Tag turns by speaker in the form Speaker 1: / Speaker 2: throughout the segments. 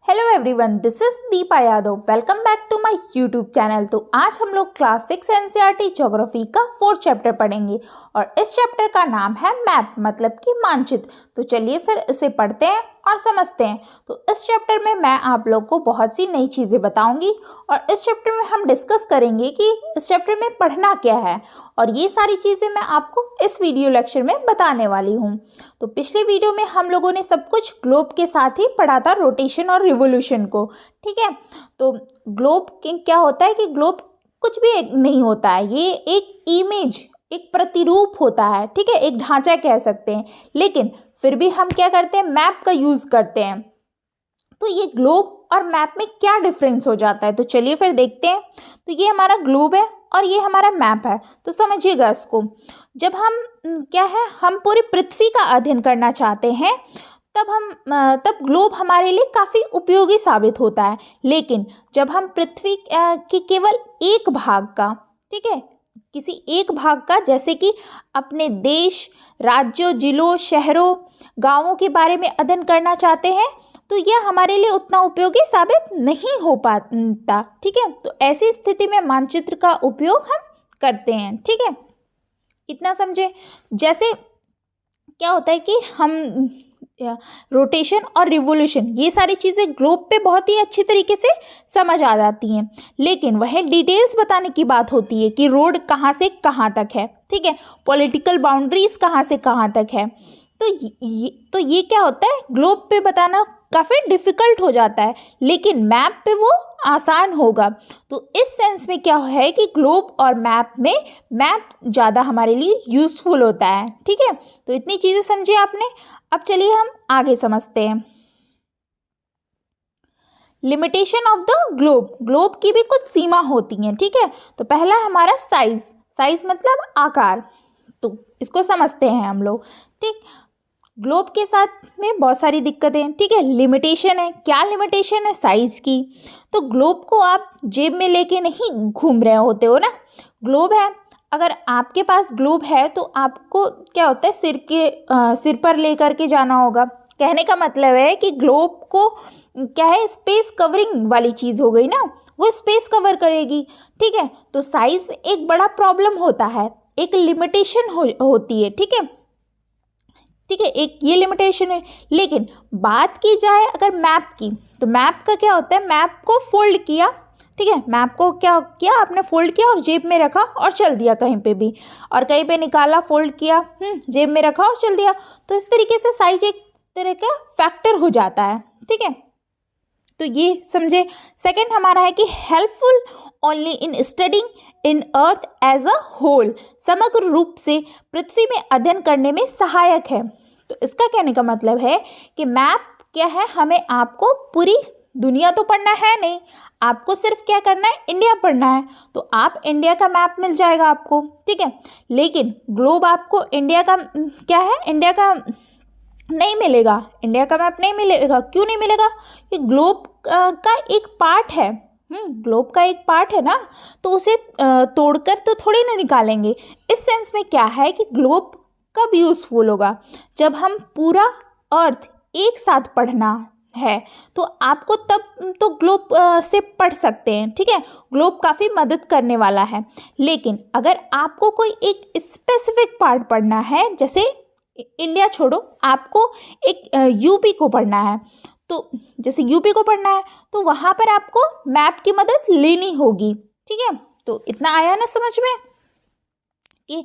Speaker 1: Hello everyone, this is Deepa Yadav. Welcome back to my YouTube channel. तो आज हम लोग क्लास 6 एनसीईआरटी ज्योग्राफी का 4th चैप्टर पढ़ेंगे और इस चैप्टर का नाम है मैप, मतलब कि मानचित्र। तो चलिए फिर इसे पढ़ते हैं और समझते हैं। तो इस चैप्टर में मैं आप लोग को बहुत सी नई चीज़ें बताऊंगी और इस चैप्टर में हम डिस्कस करेंगे कि इस चैप्टर में पढ़ना क्या है, और ये सारी चीज़ें मैं आपको इस वीडियो लेक्चर में बताने वाली हूँ। तो पिछले वीडियो में हम लोगों ने सब कुछ ग्लोब के साथ ही पढ़ा था, रोटेशन और रिवोल्यूशन को। ठीक है, तो ग्लोब क्या होता है कि ग्लोब कुछ भी नहीं होता है, ये एक इमेज, एक प्रतिरूप होता है। ठीक है, एक ढांचा कह सकते हैं, लेकिन फिर भी हम क्या करते हैं, मैप का यूज करते हैं। तो ये ग्लोब और मैप में क्या डिफरेंस हो जाता है, तो चलिए फिर देखते हैं। तो ये हमारा ग्लोब है और ये हमारा मैप है। तो समझिएगा इसको, जब हम क्या है, हम पूरी पृथ्वी का अध्ययन करना चाहते हैं तब ग्लोब हमारे लिए काफ़ी उपयोगी साबित होता है। लेकिन जब हम पृथ्वी के केवल एक भाग का, ठीक है, किसी एक भाग का, जैसे कि अपने देश, राज्यों, जिलों, शहरों, गांवों के बारे में अध्ययन करना चाहते हैं, तो यह हमारे लिए उतना उपयोगी साबित नहीं हो पाता। ठीक है, तो ऐसी स्थिति में मानचित्र का उपयोग हम करते हैं। ठीक है, इतना समझे। जैसे क्या होता है कि हम रोटेशन और रिवोल्यूशन, ये सारी चीज़ें ग्लोब पे बहुत ही अच्छी तरीके से समझ आ जाती हैं, लेकिन वह डिटेल्स बताने की बात होती है कि रोड कहाँ से कहाँ तक है। ठीक है, पॉलिटिकल बाउंड्रीज कहाँ से कहाँ तक है। तो ये क्या होता है, ग्लोब पे बताना काफ़ी डिफ़िकल्ट हो जाता है, लेकिन मैप पे वो आसान होगा। तो इस सेंस में क्या है कि ग्लोब और मैप में मैप ज़्यादा हमारे लिए यूज़फुल होता है। ठीक है, तो इतनी चीज़ें समझी आपने। अब चलिए हम आगे समझते हैं। Limitation of the globe, globe की भी कुछ सीमा होती हैं। ठीक है, तो पहला हमारा साइज, साइज मतलब आकार। तो इसको समझते हैं हम लोग। ठीक, ग्लोब के साथ में बहुत सारी दिक्कतें हैं। ठीक है, लिमिटेशन है। क्या लिमिटेशन है? साइज की। तो ग्लोब को आप जेब में लेके नहीं घूम रहे होते हो ना, ग्लोब है। अगर आपके पास ग्लोब है तो आपको क्या होता है, सिर पर लेकर के जाना होगा। कहने का मतलब है कि ग्लोब को क्या है, स्पेस कवरिंग वाली चीज़ हो गई ना, वो स्पेस कवर करेगी। ठीक है, तो साइज एक बड़ा प्रॉब्लम होता है, एक लिमिटेशन होती है। ठीक है, ठीक है, एक ये लिमिटेशन है। लेकिन बात की जाए अगर मैप की, तो मैप का क्या होता है, मैप को फोल्ड किया। ठीक है, मैप को क्या किया आपने, फोल्ड किया और जेब में रखा और चल दिया कहीं पे भी, और कहीं पे निकाला, फोल्ड किया, जेब में रखा और चल दिया। तो इस तरीके से साइज एक तरह का फैक्टर हो जाता है। ठीक है, तो ये समझे। सेकंड हमारा है कि helpful only in studying in earth as a whole, समग्र रूप से पृथ्वी में अध्ययन करने में सहायक है। तो इसका कहने का मतलब है कि मैप क्या है, हमें आपको पूरी दुनिया तो पढ़ना है नहीं, आपको सिर्फ क्या करना है, इंडिया पढ़ना है। तो आप इंडिया का मैप मिल जाएगा आपको। ठीक है, लेकिन ग्लोब आपको इंडिया का क्या है, इंडिया का नहीं मिलेगा, इंडिया का मैप नहीं मिलेगा। क्यों नहीं मिलेगा? ये ग्लोब का एक पार्ट है। ग्लोब का एक पार्ट है ना, तो उसे तोड़कर तो थोड़ी ना निकालेंगे। इस सेंस में क्या है कि ग्लोब कब यूज़फुल होगा, जब हम पूरा अर्थ एक साथ पढ़ना है, तो आपको तब तो ग्लोब से पढ़ सकते हैं। ठीक है, ग्लोब काफ़ी मदद करने वाला है। लेकिन अगर आपको कोई एक स्पेसिफिक पार्ट पढ़ना है, जैसे इंडिया छोड़ो, आपको एक यूपी को पढ़ना है, तो जैसे यूपी को पढ़ना है तो वहाँ पर आपको मैप की मदद लेनी होगी। ठीक है, तो इतना आया ना समझ में कि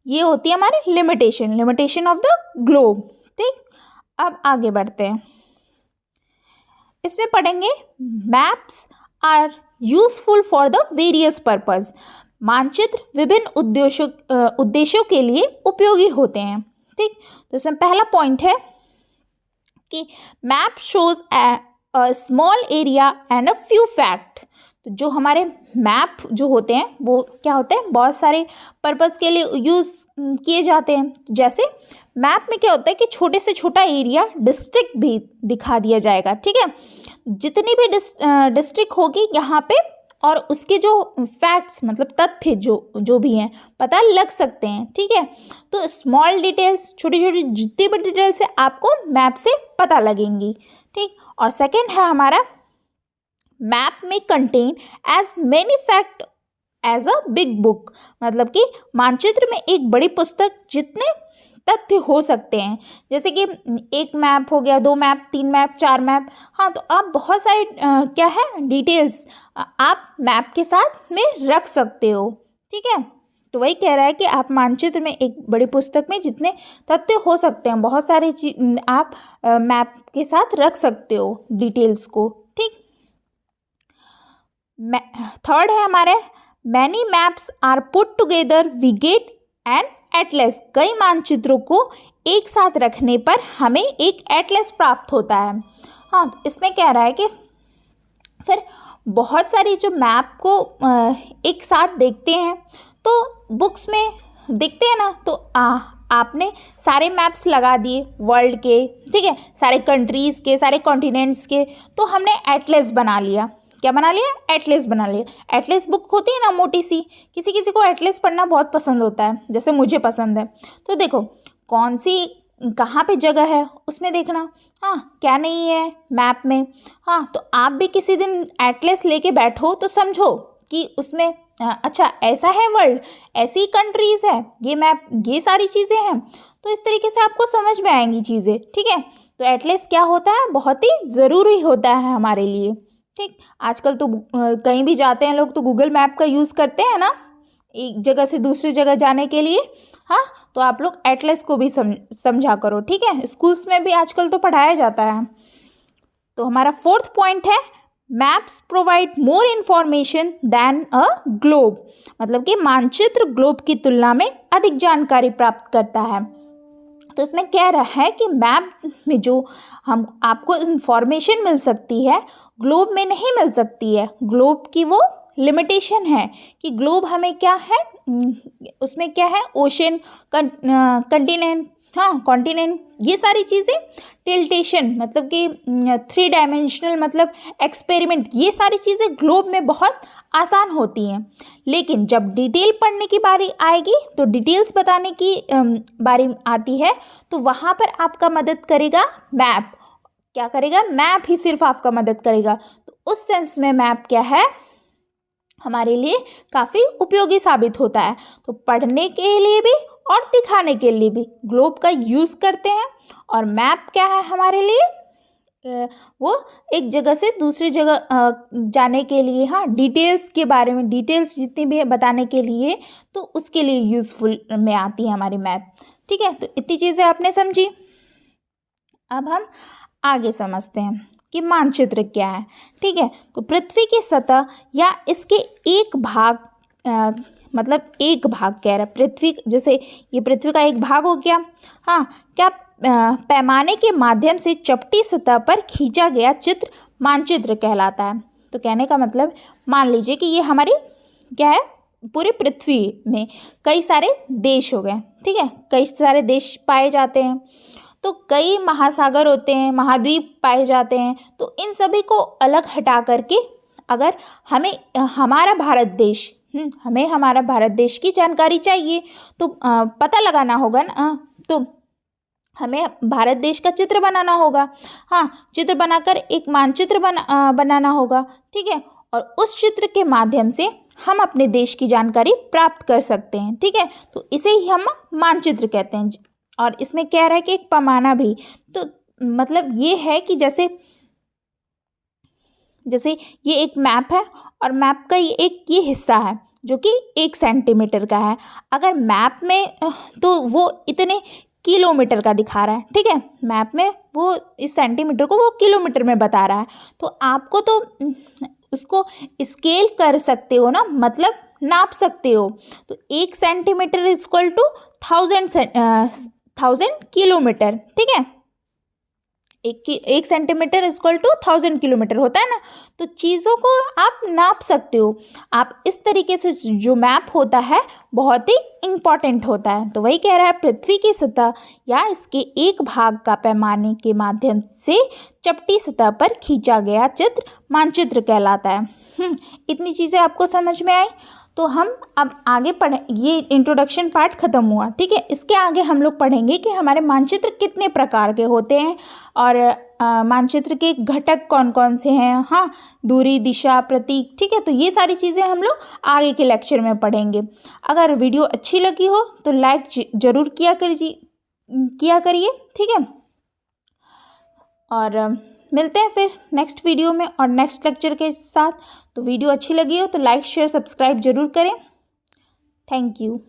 Speaker 1: ये होती है हमारी limitation, limitation of the globe. ठीक, अब आगे बढ़ते हैं। इसमें पढ़ेंगे maps are useful for the various purpose, मानचित्र विभिन्न उद्देश्यों के लिए उपयोगी होते हैं। ठीक, तो इसमें पहला पॉइंट है कि map shows a small area and a few fact. तो जो हमारे मैप जो होते हैं वो क्या होते हैं, बहुत सारे पर्पस के लिए यूज़ किए जाते हैं। जैसे मैप में क्या होता है कि छोटे से छोटा एरिया, डिस्ट्रिक्ट भी दिखा दिया जाएगा। ठीक है, जितनी भी डिस्ट्रिक्ट होगी यहाँ पे, और उसके जो फैक्ट्स मतलब तथ्य जो भी हैं पता लग सकते हैं। ठीक है, तो स्मॉल डिटेल्स, छोटी छोटी जितनी भी डिटेल्स है आपको मैप से पता लगेंगी। ठीक। और सेकंड है हमारा मैप में contain as many fact as a big book, मतलब कि मानचित्र में एक बड़ी पुस्तक जितने तथ्य हो सकते हैं, जैसे कि एक मैप हो गया, 2 मैप, 3 मैप, 4 मैप। हाँ, तो आप बहुत सारे क्या है डिटेल्स आप मैप के साथ में रख सकते हो। ठीक है, तो वही कह रहा है कि आप मानचित्र में एक बड़ी पुस्तक में जितने तथ्य हो सकते हैं, बहुत सारे चीज आप मैप के साथ रख सकते हो डिटेल्स को। ठीक। थर्ड है हमारे many maps are put together we get an atlas, कई मानचित्रों को एक साथ रखने पर हमें एक एटलस प्राप्त होता है। हाँ, तो इसमें कह रहा है कि फिर बहुत सारी जो मैप को एक साथ देखते हैं, तो बुक्स में देखते हैं ना, तो आपने सारे मैप्स लगा दिए वर्ल्ड के, ठीक है, सारे कंट्रीज़ के, सारे कॉन्टिनेंट्स के, तो हमने एटलस बना लिया। क्या बना लिया? एटलस बना लिया। एटलस बुक होती है ना मोटी सी, किसी किसी को एटलस पढ़ना बहुत पसंद होता है, जैसे मुझे पसंद है। तो देखो कौन सी कहाँ पे जगह है उसमें देखना, हाँ क्या नहीं है मैप में। हाँ, तो आप भी किसी दिन एटलस लेके बैठो तो समझो कि उसमें अच्छा ऐसा है वर्ल्ड, ऐसी कंट्रीज़ है, ये मैप, ये सारी चीज़ें हैं। तो इस तरीके से आपको समझ में आएंगी चीज़ें। ठीक है, तो एटलस क्या होता है, बहुत ही ज़रूरी होता है हमारे लिए। ठीक, आजकल तो कहीं भी जाते हैं लोग तो गूगल मैप का यूज़ करते हैं ना, एक जगह से दूसरी जगह जाने के लिए। हाँ, तो आप लोग एटलस को भी समझा करो। ठीक है, स्कूल्स में भी आजकल तो पढ़ाया जाता है। तो हमारा फोर्थ पॉइंट है maps provide more information then a globe, मतलब कि मानचित्र ग्लोब की तुलना में अधिक जानकारी प्राप्त करता है। तो इसमें कह रहा है कि मैप में जो हम आपको इन्फॉर्मेशन मिल सकती है, ग्लोब में नहीं मिल सकती है। ग्लोब की वो लिमिटेशन है कि ग्लोब हमें क्या है, उसमें क्या है, ओशन, कंटिनेंट, हाँ कॉन्टिनेंट, ये सारी चीज़ें, टिल्टेशन मतलब कि 3 डायमेंशनल मतलब एक्सपेरिमेंट, ये सारी चीज़ें ग्लोब में बहुत आसान होती हैं। लेकिन जब डिटेल पढ़ने की बारी आएगी, तो डिटेल्स बताने की बारी आती है, तो वहाँ पर आपका मदद करेगा मैप। क्या करेगा? मैप ही सिर्फ आपका मदद करेगा। तो उस सेंस में मैप क्या है, हमारे लिए काफ़ी उपयोगी साबित होता है। तो पढ़ने के लिए भी और दिखाने के लिए भी ग्लोब का यूज़ करते हैं। और मैप क्या है हमारे लिए, वो एक जगह से दूसरी जगह जाने के लिए, हाँ डिटेल्स के बारे में, डिटेल्स जितनी भी बताने के लिए, तो उसके लिए यूज़फुल में आती है हमारी मैप। ठीक है, तो इतनी चीज़ें आपने समझी। अब हम आगे समझते हैं कि मानचित्र क्या है। ठीक है, तो पृथ्वी की सतह या इसके एक भाग, मतलब एक भाग कह रहा है, पृथ्वी जैसे ये पृथ्वी का एक भाग हो गया। हाँ, क्या पैमाने के माध्यम से चपटी सतह पर खींचा गया चित्र मानचित्र कहलाता है। तो कहने का मतलब, मान लीजिए कि ये हमारी क्या है, पूरी पृथ्वी में कई सारे देश हो गए। ठीक है, कई सारे देश पाए जाते हैं, तो कई महासागर होते हैं, महाद्वीप पाए जाते हैं। तो इन सभी को अलग हटा करके अगर हमें हमारा भारत देश, हमें हमारा भारत देश की जानकारी चाहिए, तो पता लगाना होगा ना, तो हमें भारत देश का चित्र बनाना होगा। हाँ, चित्र बनाकर एक मानचित्र बनाना होगा। ठीक है, और उस चित्र के माध्यम से हम अपने देश की जानकारी प्राप्त कर सकते हैं। ठीक है, तो इसे ही हम मानचित्र कहते हैं। और इसमें कह रहा है कि एक पैमाना भी, तो मतलब ये है कि जैसे ये एक मैप है, और मैप का ये हिस्सा है जो कि 1 सेंटीमीटर का है। अगर मैप में तो वो इतने किलोमीटर का दिखा रहा है। ठीक है, मैप में वो इस सेंटीमीटर को वो किलोमीटर में बता रहा है। तो आपको तो उसको स्केल कर सकते हो ना, मतलब नाप सकते हो। तो 1 सेंटीमीटर इक्वल टू 1000 किलोमीटर। ठीक है, 1 सेंटीमीटर इक्वल टू 1000 किलोमीटर होता है ना। तो चीज़ों को आप नाप सकते हो। आप इस तरीके से जो मैप होता है बहुत ही इम्पॉर्टेंट होता है। तो वही कह रहा है, पृथ्वी की सतह या इसके एक भाग का पैमाने के माध्यम से चपटी सतह पर खींचा गया चित्र मानचित्र कहलाता है। इतनी चीज़ें आपको समझ में आई। तो हम अब आगे पढ़ें, ये इंट्रोडक्शन पार्ट ख़त्म हुआ, ठीक है। इसके आगे हम लोग पढ़ेंगे कि हमारे मानचित्र कितने प्रकार के होते हैं और मानचित्र के घटक कौन कौन से हैं, हाँ, दूरी, दिशा, प्रतीक, ठीक है। तो ये सारी चीज़ें हम लोग आगे के लेक्चर में पढ़ेंगे। अगर वीडियो अच्छी लगी हो तो लाइक ज़रूर किया करिए, ठीक है। और मिलते हैं फिर नेक्स्ट वीडियो में और नेक्स्ट लेक्चर के साथ। तो वीडियो अच्छी लगी हो तो लाइक, शेयर, सब्सक्राइब ज़रूर करें। Thank you.